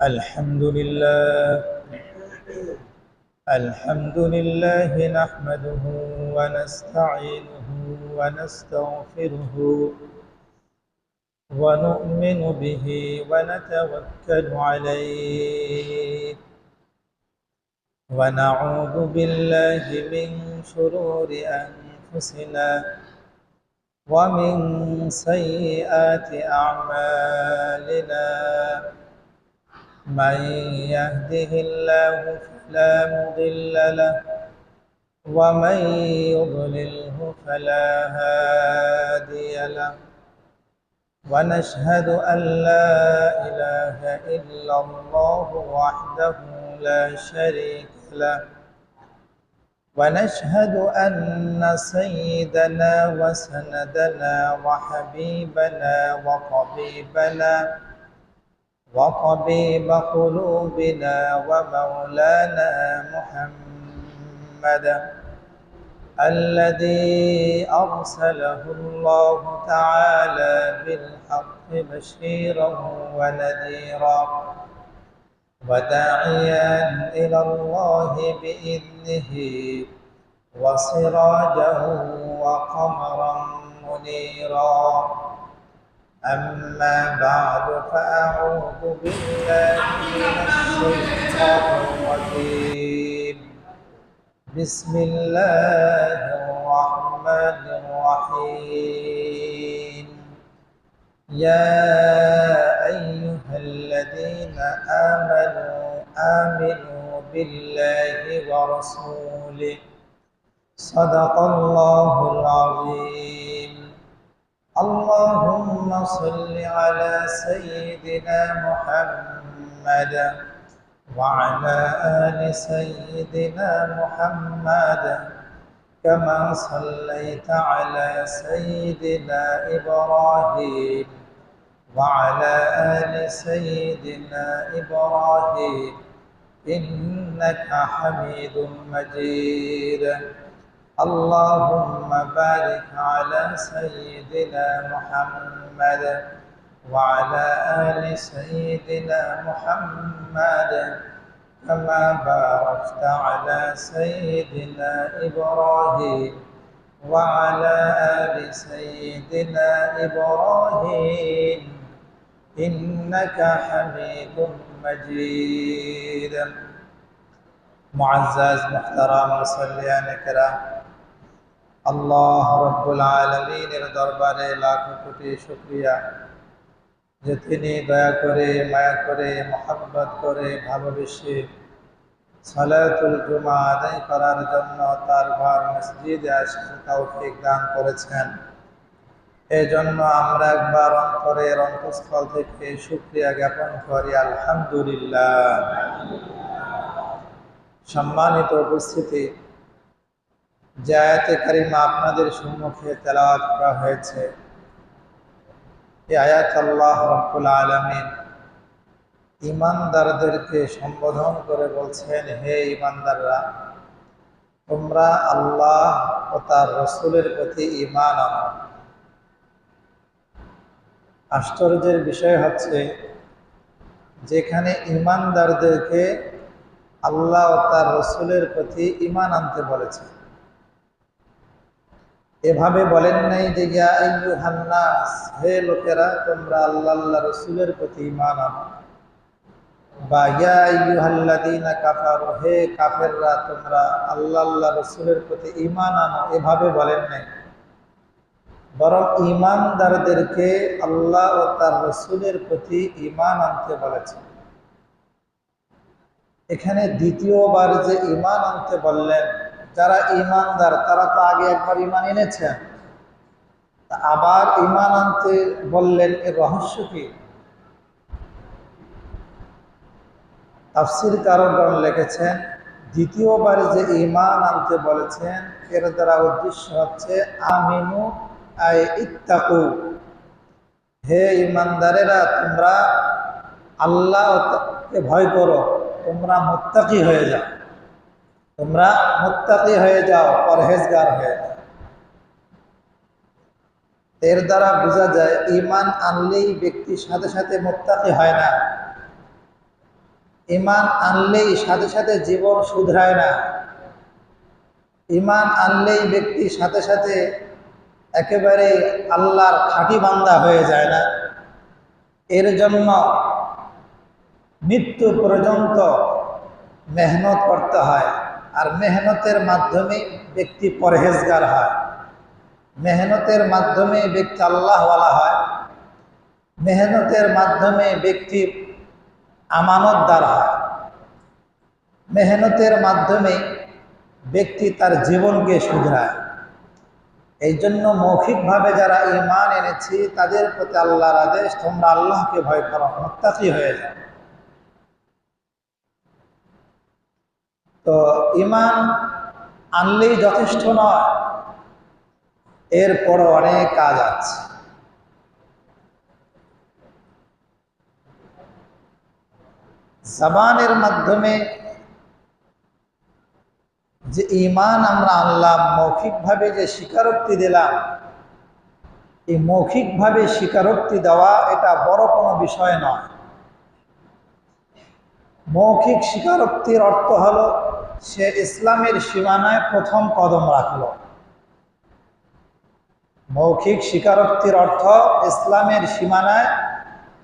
الحمد لله. الحمد لله نحمده ونستعينه ونستغفره ونؤمن به ونتوكل عليه ونعوذ بالله من شرور أنفسنا ومن سيئات أعمالنا. من يهده الله فلا مضل له ومن يضلله فلا هادي له، ونشهد أن لا إله إلا الله وحده لا شريك له، ونشهد أن سيدنا وسندنا وحبيبنا وطبيب قلوبنا ومولانا محمد الذي أرسله الله تعالى بالحق بشيرا ونذيرا وداعيا إلى الله بإذنه وسراجا وقمرا منيرا. أما بعد فأعوذ بالله من الشيطان الرجيم. بسم الله الرحمن الرحيم. يا أيها الذين آمنوا بالله ورسوله صدق الله العظيم. اللهم صل على سيدنا محمد وعلى آل سيدنا محمد كما صليت على سيدنا إبراهيم وعلى آل سيدنا إبراهيم إنك حميد مجيد. اللهم بارك على سيدنا محمد وعلى آل سيدنا محمد كما باركت على سيدنا إبراهيم وعلى آل سيدنا إبراهيم إنك حميد مجيد. معزز محترم মুসল্লিয়ান کرام, আল্লাহ রব্বুল আলামিনের দরবারে লাখ কোটি শুকরিয়া যে তিনি দয়া করে মায়া করে মহব্বত করে ভালোবেসে সালাতুল জুমা আদায় করার জন্য তার ঘর মসজিদে আসার তৌফিক দান করেছেন। এই জন্য আমরা একবার অন্তরের অন্তঃস্থল থেকে শুকরিয়া জ্ঞাপন করি আলহামদুলিল্লাহ। সম্মানিত উপস্থিতি, যে আয়াতে কারিমা আপনাদের সম্মুখে তেলাওয়াত করা হয়েছে, এই আয়াত আল্লাহ রাব্বুল আলামিন ঈমানদারদেরকে সম্বোধন করে বলছেন, হে ঈমানদাররা, তোমরা আল্লাহ ও তার রাসূলের প্রতি ঈমান আনো। আশ্চর্যের বিষয় হচ্ছে, যেখানে ঈমানদারদেরকে আল্লাহ ও তার রাসূলের প্রতি ঈমান আনতে বলেছে, এভাবে বলেন নাই যে ইয়া আইয়ুহান নাস, হে লোকেরা তোমরা আল্লাহ আল্লাহ রাসূলের প্রতি ঈমান আনো, বা ইয়া আইয়ুহাল্লাযীনা কাফারু, হে কাফেররা তোমরা আল্লাহ আল্লাহ রাসূলের প্রতি ঈমান আনো, এভাবে বলেন নাই। বরং ঈমানদারদেরকে আল্লাহ ও তার রাসূলের প্রতি ঈমান আনতে বলেছে। এখানে দ্বিতীয়বার যে ঈমান আনতে বললেন, যারা ঈমানদার তারা তো আগে একবার ঈমান এনেছেন, আবার ঈমান আনতে বললেন, এর রহস্য কি? তাফসীরকারগণ লিখেছেন, দ্বিতীয়বার যে ঈমান আনতে বলেছেন এর দ্বারা উদ্দেশ্য হচ্ছে আমিনু আই ইত্তাকু, হে ঈমানদারেরা তোমরা আল্লাহকে ভয় করো, তোমরা মুত্তাকি হয়ে যাও, তোমরা মুত্তাকি হয়ে যাও, পরহেজগার হয়ে যাও। এর দ্বারা বোঝা যায় ঈমান আনলেই ব্যক্তি সাথে সাথে মুত্তাকি হয় না, ঈমান আনলেই সাথে সাথে জীবন শুধরায় না। ঈমান আনলেই ব্যক্তি সাথে সাথে একেবারে আল্লাহর খাঁটি বান্দা হয়ে যায় না। এর জন্য মৃত্যু পর্যন্ত মেহনত করতে হয়। আর মেহনতের মাধ্যমে ব্যক্তি পরহেজগার হয়, মেহনতের মাধ্যমে ব্যক্তি আল্লাহওয়ালা হয়, মেহনতের মাধ্যমে ব্যক্তি আমানতদার হয়, মেহনতের মাধ্যমে ব্যক্তি তার জীবনকে শুধরায়। এই জন্য মৌখিকভাবে যারা ঈমান এনেছি তাদের প্রতি আল্লাহর আদেশ, তোমরা আল্লাহকে ভয় করো, মুত্তাকি হয়ে যাও। তো ঈমান আনলেই যথেষ্ট নয়, এরপরও অনেক কাজ আছে। জবানের মাধ্যমে যে ঈমান আমরা আনলাম, মৌখিকভাবে যে স্বীকারোক্তি দিলাম, এই মৌখিকভাবে স্বীকারোক্তি দেওয়া এটা বড় কোনো বিষয় নয়। মৌখিক স্বীকারোক্তির অর্থ হলো সে ইসলামের সীমানায় প্রথম কদম রাখল। মৌখিক স্বীকারোক্তির অর্থ ইসলামের সীমানায়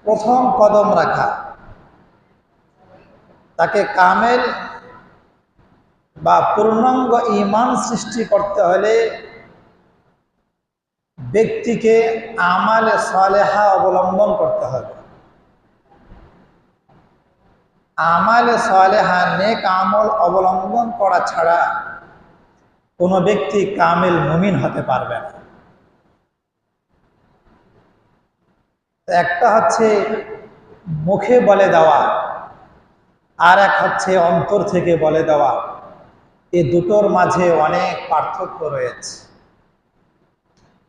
প্রথম কদম রাখা। তাকে কামেল বা পূর্ণাঙ্গ ঈমান সৃষ্টি করতে হলে ব্যক্তিকে আমালে সালেহা অবলম্বন করতে হবে। আমালে সালেহা, নেক আমল অবলম্বন করা ছাড়া কোনো ব্যক্তি কামেল মুমিন হতে পারবে না। একটা হচ্ছে মুখে বলে দেওয়া, আর এক হচ্ছে অন্তর থেকে বলে দেওয়া। এই দুটোর মাঝে অনেক পার্থক্য রয়েছে।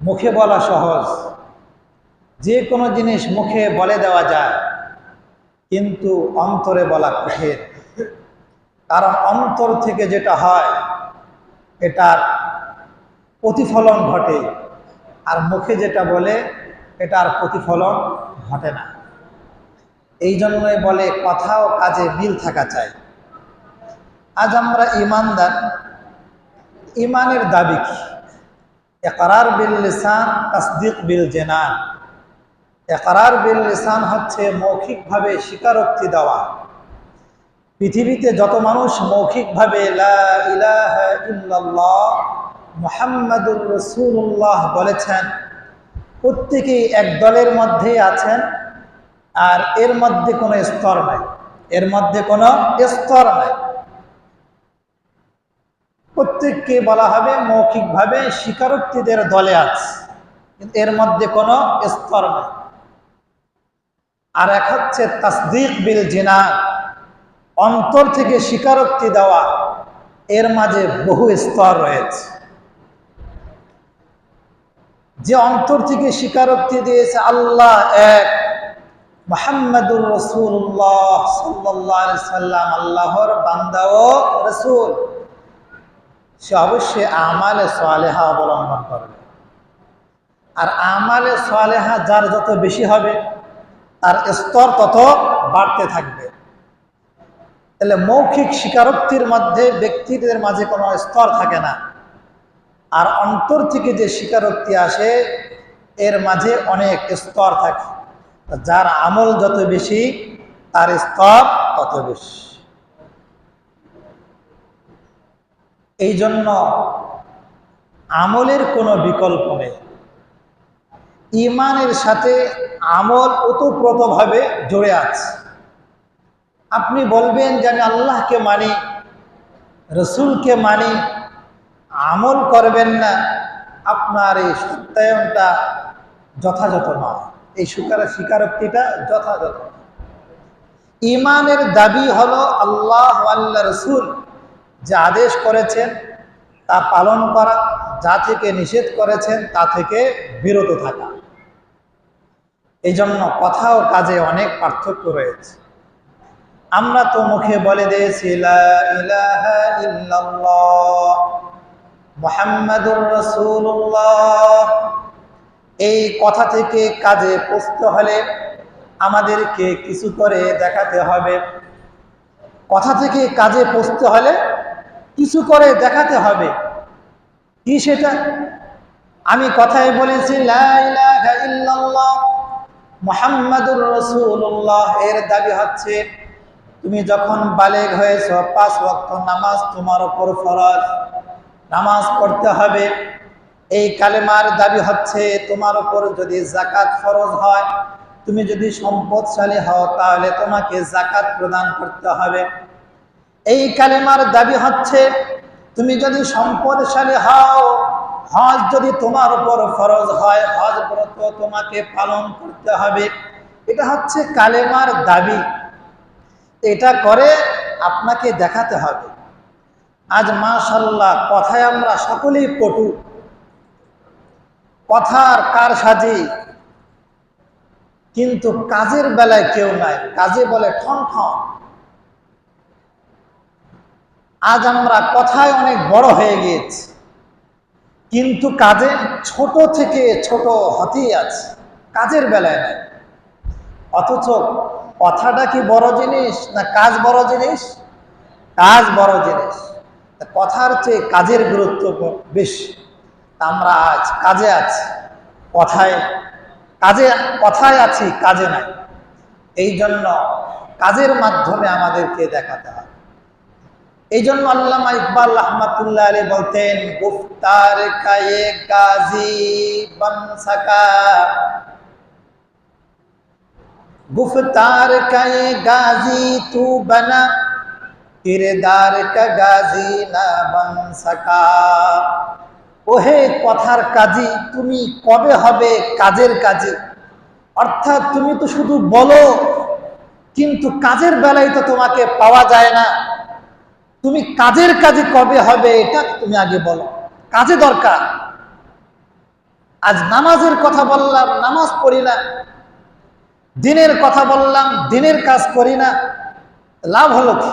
মুখে বলা সহজ, যে কোনো জিনিস মুখে বলে দেওয়া যায়, কিন্তু অন্তরে বলা কঠিন। কারণ অন্তর থেকে যেটা হয় এটার প্রতিফলন ঘটে, আর মুখে যেটা বলে এটার প্রতিফলন ঘটে না। এই জন্যই বলে কথা ও কাজে মিল থাকা চাই। আজ আমরা ঈমানদার, ঈমানের দাবি কি? ইকরার বিল লিসান, তাসদীক বিল জানান। ইকরার বিল লিসান হচ্ছে মৌখিকভাবে স্বীকারোক্তি দেওয়া। পৃথিবীতে যত মানুষ মৌখিকভাবে লা ইলাহা ইল্লাল্লাহ মুহাম্মাদুর রাসূলুল্লাহ বলেছেন, প্রত্যেকেই এক দলের মধ্যে আছেন, আর এর মধ্যে কোনো স্তর নাই, এর মধ্যে কোনো স্তর নাই। প্রত্যেককে বলা হবে মৌখিকভাবে স্বীকারোক্তিদের দলে আছে, কিন্তু এর মধ্যে কোনো স্তর নেই। আর এক হচ্ছে তাসদীক বিল জিনান, অন্তর থেকে স্বীকারোক্তি দেওয়া, এর মাঝে বহু স্তর রয়েছে। যে অন্তর থেকে স্বীকারোক্তি দিয়েছে আল্লাহ এক, মুহাম্মাদুর রাসূলুল্লাহ সাল্লাল্লাহু আলাইহি সাল্লাম আল্লাহর বান্দা ও রাসূল, সে অবশ্যই আমালে সালেহা অবলম্বন করবে। আর আমালে সালেহা যার যত বেশি হবে তার স্তর তত বাড়তে থাকবে। তাহলে মৌখিক স্বীকারোক্তির মধ্যে ব্যক্তিদের মাঝে কোনো স্তর থাকে না, আর অন্তর থেকে যে স্বীকারোক্তি আসে এর মাঝে অনেক স্তর থাকে। যার আমল যত বেশি তার স্তর তত বেশি। এই জন্য আমলের কোনো বিকল্প নেই। ঈমানের সাথে আমল ওতপ্রোতভাবে জড়ে আছে। আপনি বলবেন যে আমি আল্লাহকে মানি, রসুলকে মানি, আমল করবেন না, আপনার এই সত্যায়নটা যথাযথ নয়, এই স্বীকারোক্তিটা যথাযথ। ঈমানের দাবি হলো আল্লাহ আল্লাহ রসুল যা আদেশ করেছেন তা পালন করা, যা থেকে নিষেধ করেছেন তা থেকে বিরত থাকা। এই জন্য কথা ও কাজে অনেক পার্থক্য রয়েছে। আমরা তো মুখে বলে দিয়েছি লা ইলাহা ইল্লাল্লাহ মুহাম্মাদুর রাসূলুল্লাহ, এই কথা থেকে কাজে পৌঁছতে হলে আমাদেরকে কিছু করে দেখাতে হবে। কথা থেকে কাজে পৌঁছতে হলে কিছু করে দেখাতে হবে। কি সেটা? আমি কথায় বলেছি লা ইলাহা ইল্লাল্লাহ মুহাম্মাদুর রাসূলুল্লাহ, এর দাবি হচ্ছে তুমি যখন বালেগ হয়েছ 5 ওয়াক্ত নামাজ তোমার উপর ফরজ, নামাজ পড়তে হবে। এই কালেমার দাবি হচ্ছে তোমার উপর যদি যাকাত ফরজ হয়, তুমি যদি সম্পদশালী হও তাহলে তোমাকে যাকাত প্রদান করতে হবে। এই কালেমার দাবি হচ্ছে তুমি যদি সম্পদশালী হও, হজ যদি তোমার উপর ফরজ হয়, হজ ব্রত তোমাকে পালন করতে হবে। এটা হচ্ছে কালেমার দাবি। এটা করে আপনাকে দেখাতে হবে। আজ মাশাআল্লাহ কথায় আমরা সকলেই পটু, কথার কারসাজি, কিন্তু কাজের বেলায় কেউ নাই। কাজে বলে ঠন ঠন। আজ আমরা কথায় অনেক বড় হয়ে গিয়েছি, কিন্তু কাজে ছোট থেকে ছোট হতেই আছে, কাজের বেলায় নাই। অথচ কথাটা কি বড় জিনিস না কাজ বড় জিনিস? কাজ বড় জিনিস। কথার চেয়ে কাজের গুরুত্ব বেশি। আমরা আজ কাজে আছি, কথায় আছি, কাজে নাই। এই জন্য কাজের মাধ্যমে আমাদেরকে দেখাতে হবে। এই জন্য আল্লামা ইকবাল রহমাতুল্লাহ আলাইহি বলতেন, গুফতার কায়ে গাজী বন সকা, গুফতার কায়ে গাজী তু বনা, কিরদার কা গাজী না বন সকা। ওহে কথার কাজী, তুমি কবে হবে কাজের কাজী? অর্থাৎ তুমি তো শুধু বলো, কিন্তু কাজের বেলায় তো তোমাকে পাওয়া যায় না। তুমি কাজের কাজে কবে হবে এটা তুমি আগে বলো, কাজে দরকার। আজ নামাজের কথা বললাম, নামাজ পড়ি না। দিনের কথা বললাম, দিনের কাজ করি না, লাভ হলো কি?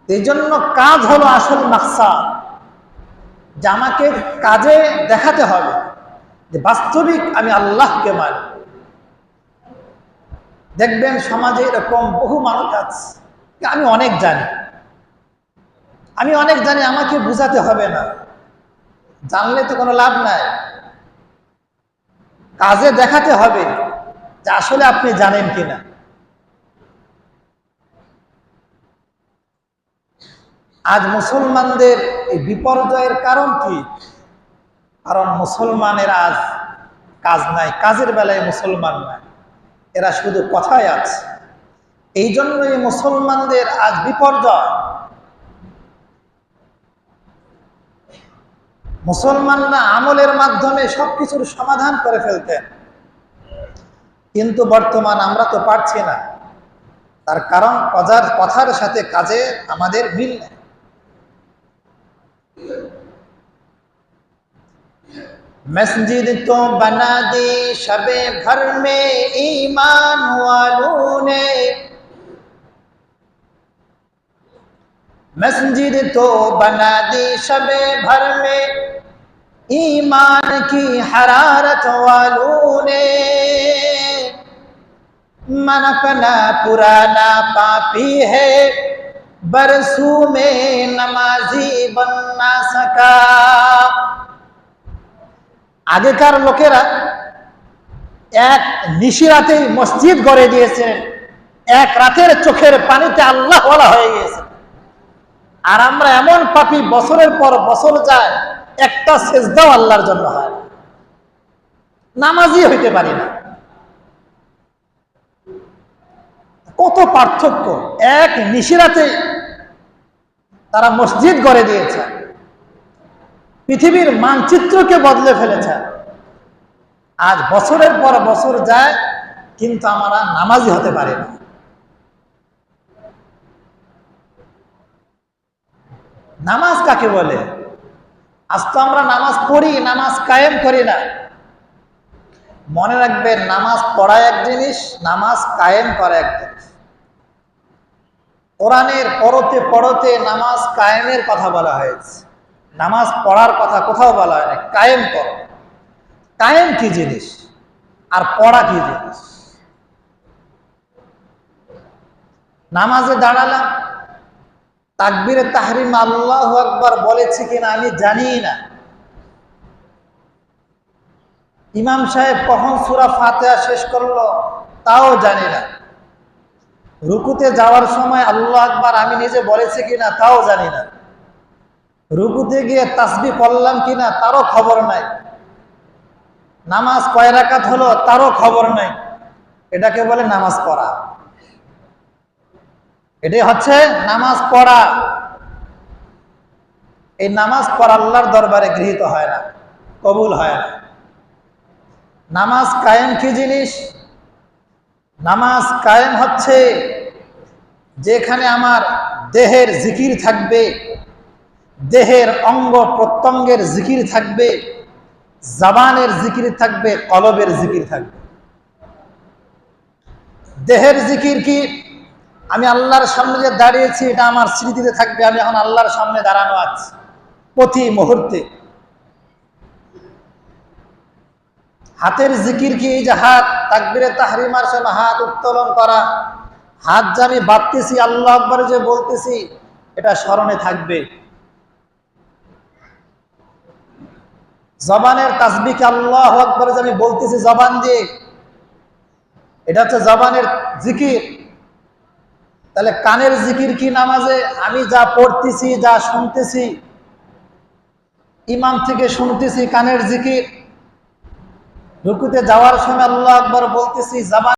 এই জন্য কাজ হলো আসল মাকসাদ, যে আমাকে কাজে দেখাতে হবে যে বাস্তবিক আমি আল্লাহকে মানি। দেখবেন সমাজে এরকম বহু মানুষ আছে, আমি অনেক জানি, আমাকে বুঝাতে হবে না, জানলে তো কোনো লাভ নাই। কাজে দেখাতে হবে যে আসলে আপনি জানেন কিনা। আজ মুসলমানদের এই বিপর্যয়ের কারণ কি? কারণ মুসলমানের আজ কাজ নাই, কাজের বেলায় মুসলমান নাই, এরা শুধু কথায় আছে। এই জন্যই মুসলমানদের আজ বিপর্যয়। মুসলমানরা আমলের মাধ্যমে সবকিছুর সমাধান করে ফেলতেন, কিন্তু বর্তমান আমরা তো পারছি না। তার কারণ কথার সাথে কাজে আমাদের মিল নেই। मस्जिद तो बना दी शबे भर में ईमान वालों ने, मस्जिद तो बना दी शबे भर में ईमान की हरारत वालों ने, मन अपना पुराना पापी है बरसों में नमाजी बन ना सका। আগেকার লোকেরা এক নিশিরাতেই মসজিদ গড়ে দিয়েছেন, এক রাতের চোখের পানিতে আল্লাহ ওয়ালা হয়ে গিয়েছে। আর আমরা এমন পাপী, বছরের পর বছর যায়, একটা সেজদাও আল্লাহর জন্য হয়, নামাজি হইতে পারি না। কত পার্থক্য! এক নিশিরাতে তারা মসজিদ গড়ে দিয়েছে, পৃথিবীর মানচিত্রকে বদলে ফেলেছে। আজ বছরের পর বছর যায়, কিন্তু আমরা নামাজি হতে পারি না। নামাজ কাকে বলে? আজ তো আমরা নামাজ পড়ি, নামাজ কায়েম করি না। মনে রাখবেন, নামাজ পড়া এক জিনিস, নামাজ কায়েম করা এক জিনিস। কোরআনের পড়তে পড়তে নামাজ কায়েমের কথা বলা হয়েছে, নামাজ পড়ার কথা কোথাও বলা হয় না। কায়েম করো, কায়েম কি জিনিস আর পড়া কি জিনিস? নামাজে দাঁড়ালাম, তাকবীরে তাহরিম আল্লাহু আকবার বলেছি কিনা আমি জানি না। ইমাম সাহেব কখন সূরা ফাতিহা শেষ করলো তাও জানি না। রুকুতে যাওয়ার সময় আল্লাহু আকবার আমি নিজে বলেছি কিনা তাও জানি না। রুকুতে গিয়ে তাসবিহ পড়লাম কিনা তারও খবর নাই। নামাজ কয় রাকাত হলো তারও খবর নাই। এটাকে বলে নামাজ পড়া। এটাই হচ্ছে নামাজ পড়া। এই নামাজ পড়া আল্লাহর দরবারে গৃহীত হয় না, কবুল হয় না। নামাজ কায়েম কি জিনিস? নামাজ কায়েম হচ্ছে যেখানে আমার দেহের জিকির থাকবে, দেহের অঙ্গ প্রত্যঙ্গের জিকির থাকবে, জবানের জিকির থাকবে, কলবের জিকির থাকবে। দেহের জিকির কি? আমি আল্লাহর সামনে যে দাঁড়িয়েছি এটা আমার স্মৃতিতে থাকবে, আমি এখন আল্লাহর সামনে দাঁড়ানো আছি প্রতি মুহূর্তে। হাতের জিকির কি? এই যে হাত তাকবীরে তাহরিমার সময় হাত উত্তোলন করা, হাত যে আমি বাঁধতেছি আল্লাহু আকবার যে বলতেছি এটা স্মরণে থাকবে। জবানের তাসবিহ আল্লাহু আকবার যে আমি বলতেছি জবান দিয়ে, এটা হচ্ছে জবানের জিকির। তাহলে কানের জিকির কি নামাজে? আমি যা পড়তেছি, যা শুনতেছি, ইমাম থেকে শুনতেছি কানের জিকির। রুকুতে যাওয়ার সময় আল্লাহু আকবার বলতেছি, জবান